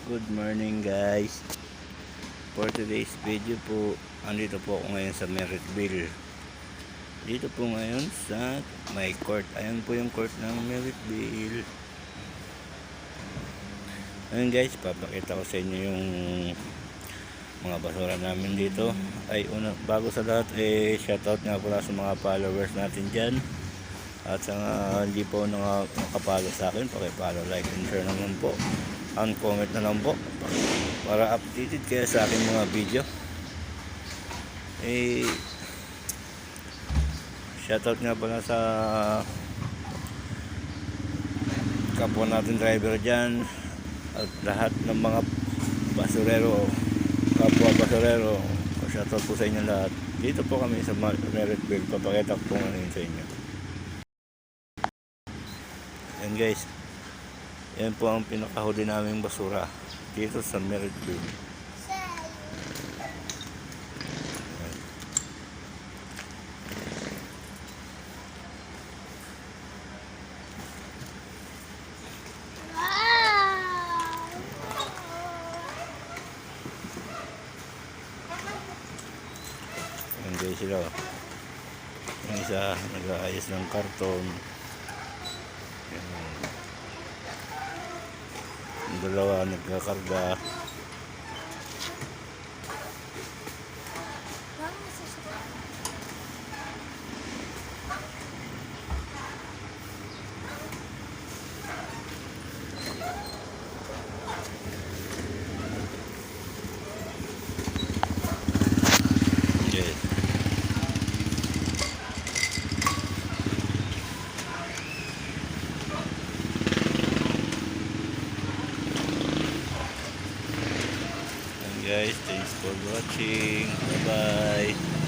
Good morning guys. For today's video po, andito po ako ngayon sa Merrittville. Dito po ngayon sa may court. Ayan po yung court ng Merrittville. Ayun guys, papakita ko sa inyo yung mga basura namin dito. Ay bago sa lahat, shoutout nga pala sa mga followers natin dyan. At sa hindi po nakapalo sa akin, pakipalo, like and share naman po. And comment na lang po para updated kayo sa aking mga video. Shoutout nga pala sa kapwa natin driver dyan at lahat ng mga basurero, kapwa basurero. Shoutout po sa inyo lahat. Dito po kami sa Merrittville. Papakita ko po ngayon sa inyo. Yan guys, yan po ang pinakahuli naming basura dito sa Merrittville. Yan guys sila. Yung isa nag-aayos ng karton. Yung dalawa nagkakarga. Guys, thanks for watching. Bye bye.